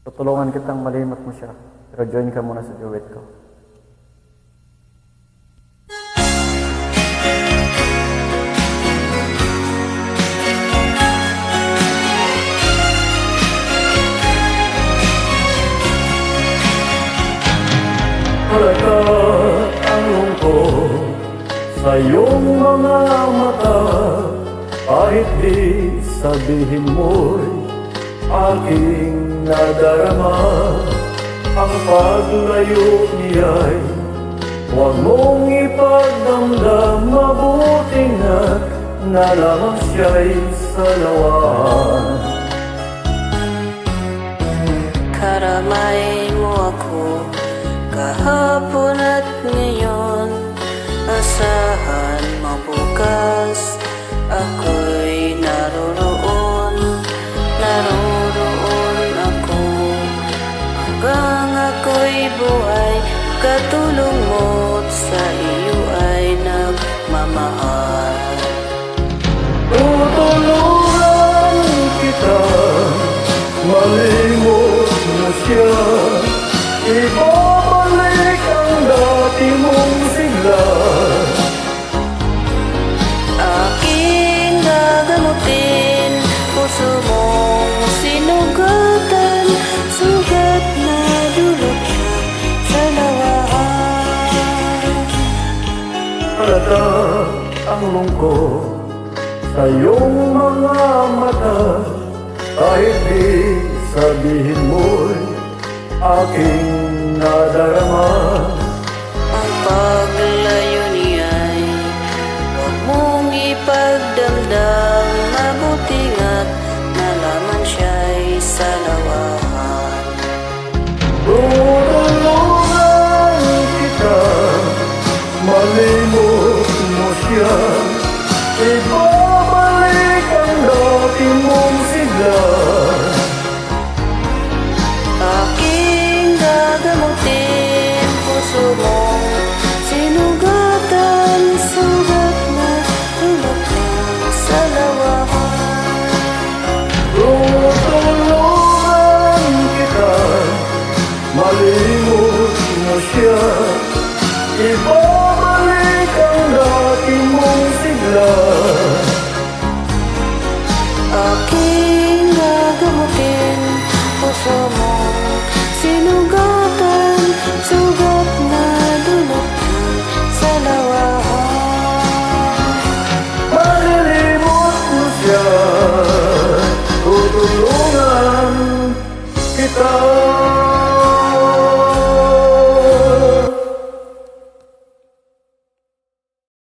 Tutulungan kitang malimot mo siya. Pero join ka muna sa duet ko. Halata ang lungkot sa iyong mga mata, kahit di sabihin mo'y aking nadarama. Ang paglayo niya'y huwag mong ipagdamdam, mabuti na't na lamang siya'y salawan. Karamay mo ako kahapon at ngayon, asahan mo bukas ako'y naroroon ako hanggang ako'y buhay. Katulong mo't sa iyo ay nagmamahal. Tutulungan kita, malimot mo siya, ibabalik ang dati mong sigla. Aking gagamutin, puso mong sinugatan, sugat na dulot sa lawahan. Halata ang lungkot sa iyong mga mata, kahit di sabihin mo'y aking nadarama. Ang paglayo niya'y huwag mong ipagdamdam, mabuti nga't nalaman siya'y sa lawahan. Tutulungan kita, malimot mo siya, ibabalik ang dati mong sigla. Aking gagamutin, puso mong sinugatan, sugat na dulot sa lawahan. Tutulungan kita, malimot mo siya, ibabalik ang dati mong sigla. Aking gagamutin, puso mong sinugatan, sugat na dulot sa lawahan. Malilimot mo siya, tutulungan kita.